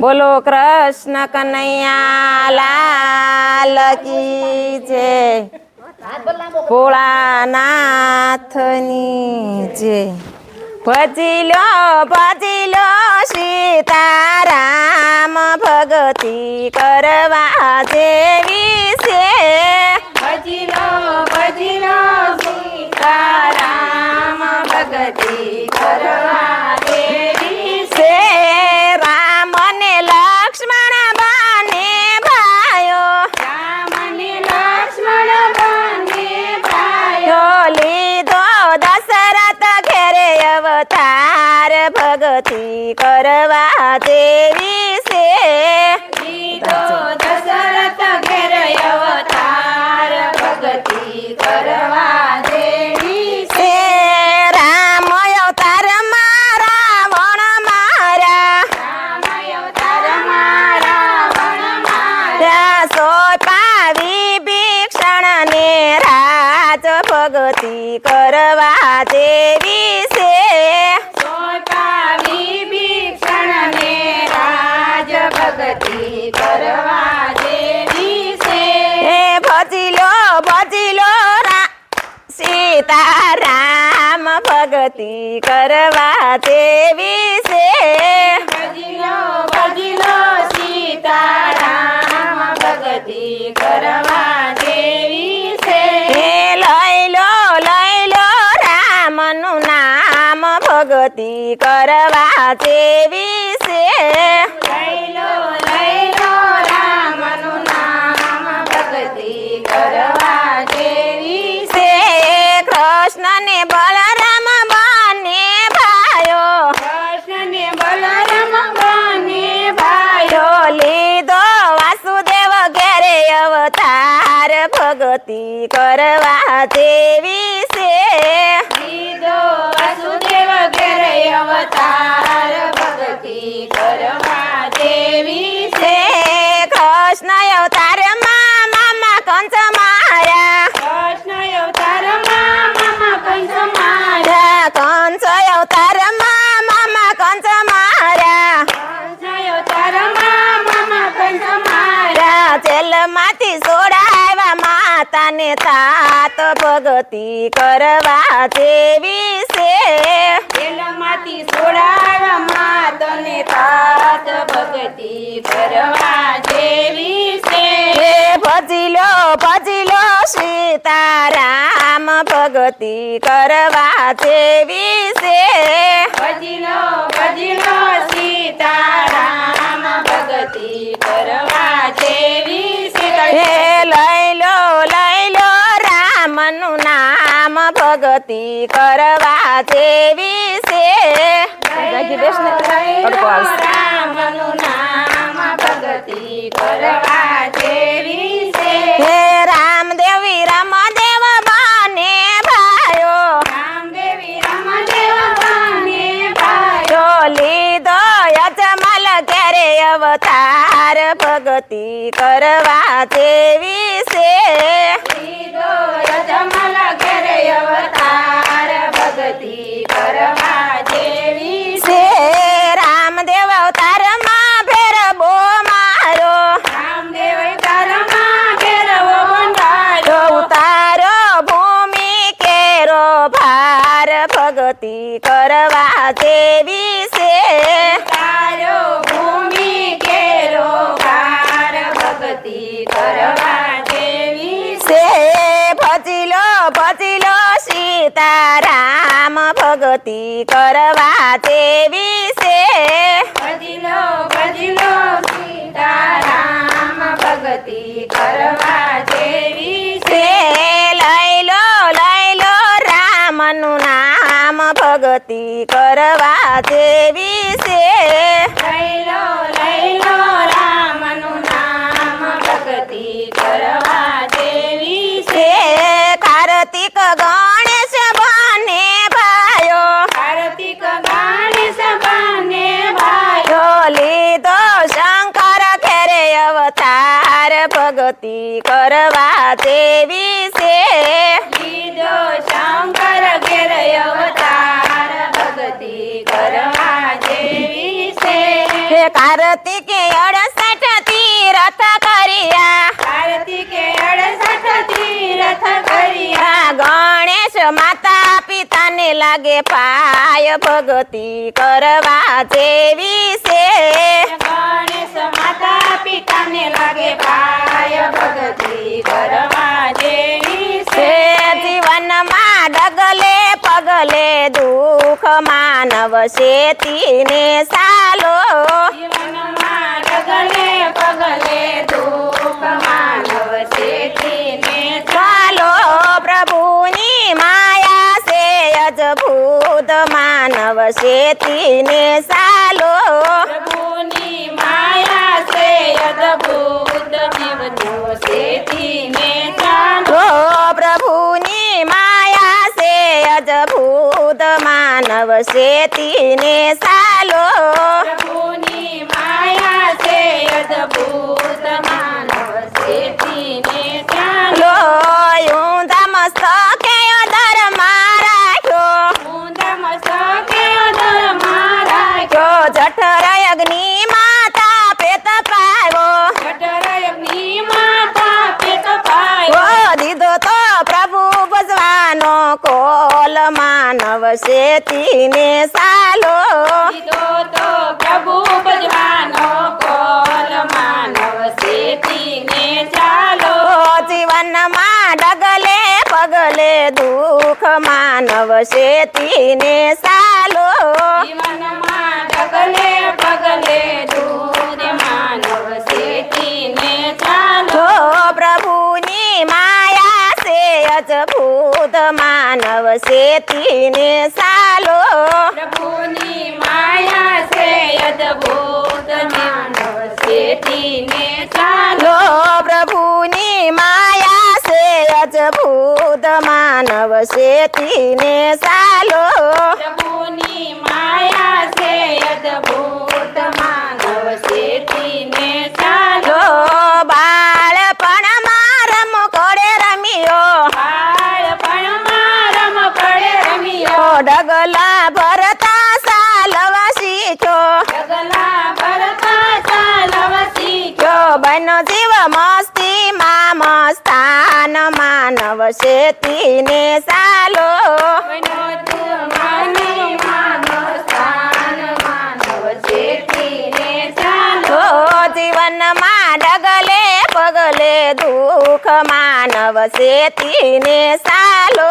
બોલો કૃષ્ણ કનૈયા લાલ કી જય, ભોળાનાથની જય। ભજી લો સીતારામ, ભગતી કરવા જેવી છે। ભજી લો સીતારામ, ભગતી કરવા જેવી છે। રામ ને લક્ષ્મણ બને ભાઈઓ, રામ ને લક્ષ્મણ બને ભાઈઓ, લીધો દશરથ ઘેરે અવતાર, ભગતી કરવા જેવી છે। લીધો દશરથ ઘેર અવતાર, ભગતી કરવા જેવી છે। રામ અવતાર મારા વણ મારા, રામ અવતાર મારા વણ મારા, સોપા વિભીષણ ને રાજ, ભગતી કરવા જેવી છે। સોપા વિભીષણ ને રાજ, ભગતી કરવા જેવી છે। ભજી લો સીતારામ, ભગતી કરવા જેવી છે। ભજી લો સીતારામ, ભગતી કરવા જેવી છે। લઈ લો રામનું નામ, ભગતી કરવા જેવી છે। લઈ લો રામનું નામ, ભગતી કરવા જેવી છે। કૃષ્ણ ને બલરામ બને ભાઈઓ, કૃષ્ણ ને બલરામ બને ભાઈઓ, લીધો વાસુદેવ ઘેરે અવતાર, ભગતી કરવા જેવી છે। લીધો વાસુદેવ ઘેરે અવતાર, ભગતી કરવા જેવી છે। કૃષ્ણ અવતાર મામા કંસ માર્યા, કૃષ્ણ અવતાર મામા કંસ માર્યા, કંસ અવતાર મામા કંસ માર્યા, કંસ અવતાર મામા કંસ માર્યા, જેલમાંથી છોડાવ્યા માતાને તાત, ભગતી કરવા જેવી છે। જેલમાંથી છોડાવ્યા માતને તાત, ભગતી કરવા જેવી છે। ભજી લો સીતારામ, ભગતી કરવા જેવી છે। ભજી લો સીતારામ, ભગતી કરવા જેવી છે। લઈ લો રામનું નામ, ભગતી કરવા જેવી છે। રામનું નામ, ભગતી કરવા જેવી છે। રામદેવી રમદેવ બને ભાઈઓ, રામદેવી રમદેવ બને ભાઈઓ, લીધો યજમલ ઘેરે અવતાર, ભગતી કરવા જેવી છે। લીધો યજમલ ઘેરે અવતાર, ભગતી કરવા જેવી છે। રામદેવ અવતારમાં ભેરબો મારો, રામદેવ અવતારમાં ઘેરવો બંધાયો, ઉતારો ભૂમિ કેરો ભાર, ભગતી કરવા જેવી છે। તારો ભૂમિ કેરો ભાર, ભગતી કરવા જેવી છે। ભજી લો સીતારામ, ભગતી કરવા જેવી છે। ભજી લો સીતારામ, ભગતી કરવા જેવી છે। લઈ લો રામનું નામ, ભગતી કરવા જેવી છે। લઈ લો રામનું નામ, ભગતી કરવા જેવી છે। કાર્તિક ગણેશ બને ભાઈઓ, કાર્તિક ગણેશ બને ભાઈઓ, લીધો શંકર ઘેરે અવતાર, ભગતી કરવા જેવી છે। લીધો શંકર ઘેર અવતાર, ભગતી કરવા જેવી છે। કાર્તિક કાર્તિકે 68 તીરથ કર્યા કાર્તિકે 68 તીરથ કર્યા ગણેશ માતા પિતાને લાગે પાય ભગતિ કરવા જેવી છે ગણેશ માતા પિતાને લાગે પાય ભક્તિ કરવા જેવી છે જીવનમાં ડગલે પગલે દુઃખ માનવ શેતીને સાલો જીવનમાં ડગલે પગલે દુઃખ માનવ શેઠીને ચાલો પ્રભુની માયા છે અજભૂત માનવ શેતીને સાલો પ્રભુની માયા છે અદભુત જીવનો શેઠીને ચાલો પ્રભુની માયા છે અજભૂત માનવ શેતીને સાલો પ્રભુની માયા છે અદભુત માનવ શેઠીને ચાલો ઊંધા મસ્તકે અધરમાં રાખ્યો ઊંધા મસ્તકે અધરમાં રાખ્યો જઠર અગ્નિ માતા પેત પાવ્યો જઠર અગ્નિ માતા પેટ પાયો દીધો તો પ્રભુ ભજવાનો કોલ માનવ શેતીને સાલો દીધો તો પ્રભુ ભજવાનો કોલ માનવ શેઠીને ચાલો જીવનમાં ડગલે પગલે દુઃખ માનવ શેતીને સાલો જીવનમાં ડગલે પગલે દૂધ માનવ શેઠીને ચાલો પ્રભુની માયા છે અજભૂત માનવ શેતીને સાલો પ્રભુની માયા છે અદભુત માનવ શેઠીને ચાલો પ્રભુની માયા છે અજભૂત માનવ શેતીને સાલો પ્રભુની માયા છે અદભુત માનવ શેઠીને ચાલો બાળપણમાં રમકડે રમ્યો બાળપણમાં રમકડે રમ્યો ડગલા ભરતા સાલવા શીખ્યો ડગલા ભરતા ચાલવા શીખ્યો બનો જીવ મસ્તી મસ્તાન માનવ શેતીને સાલો બન્યો તું માની માનવ સ્થાન માનવ શેઠીને ચાલો જીવનમાં ડગલે પગલે દુઃખ માનવ શેતીને સાલો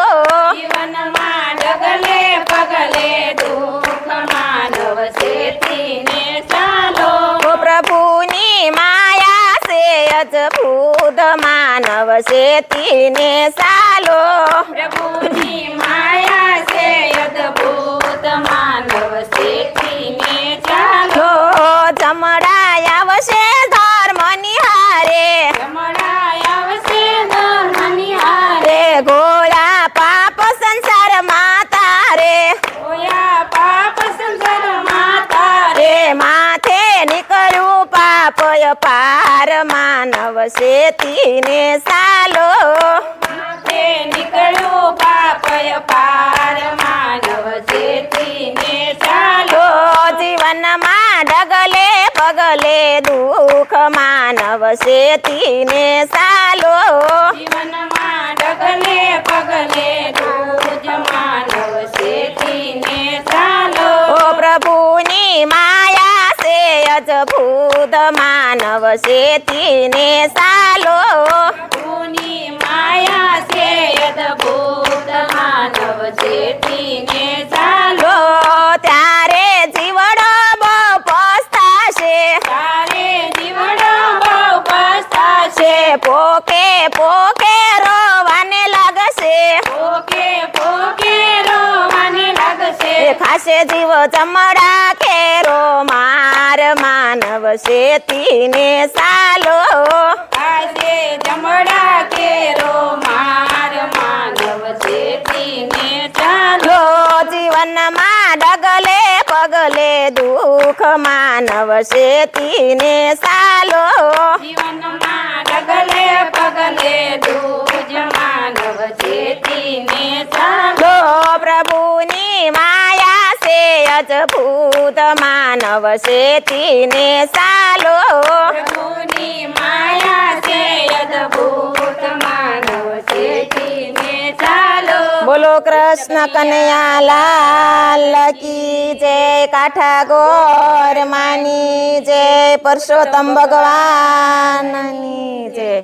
જીવનમાં ડગલે પગલે દુઃખ માનવ શેઠીને ચાલો પ્રભુની માયા છે અજભૂત માનવ શેતીને સાલો પ્રભુની માયા છે અદભુત માનવ શેઠીને ચાલો જમડાય આવશે ધર્મ નિહારે જમણાય આવશે ધર્મની હારે રે ગોળા પાપ સંસાર માતા રે ઓયા પાપ સંસાર માતા રે રે માથે નીકળ્યું પાપ પાર માનવ શેતીને સાલો માથે નીકળ્યું પાપ પાર માનવ શેઠીને ચાલો જીવનમાં ડગલે પગલે દુઃખ માનવ શેતીને સાલો જીવનમાં ડગલે પગલે દૂધ માનવ શેઠીને ચાલો પ્રભુની માયા છે અજભૂત માનવ શેતીને સાલો પ્રભુની માયા છે અદભુત માનવ શેઠીને ચાલો ત્યારે જીવડો બહુ પસ્તાશે તારે જીવડો બહુ પસ્તાશે પોકે પોકે રોવાને લાગશે પોકે પોકે રોવાને લાગશે ખાશે જીવ ચમડા કેરો માર માનવ શેતીને સાલો આજે જમડા કેરો માર માનવ શેઠીને ચાલો જીવનમાં ડગલે પગલે દુઃખ માનવ શેતીને સાલો જીવનમાં ડગલે પગલે દૂજ માનવ શેઠીને ચાલો પ્રભુની માયા છે અજભૂત માનવ શેતીને સાલો પ્રભુની માયા છે અદભુત માનવ શેઠીને ચાલો બોલો કૃષ્ણ કનૈયા લાલ કી જય કાઠા ગોર માની જય પરસોત્તમ ભગવાનની જય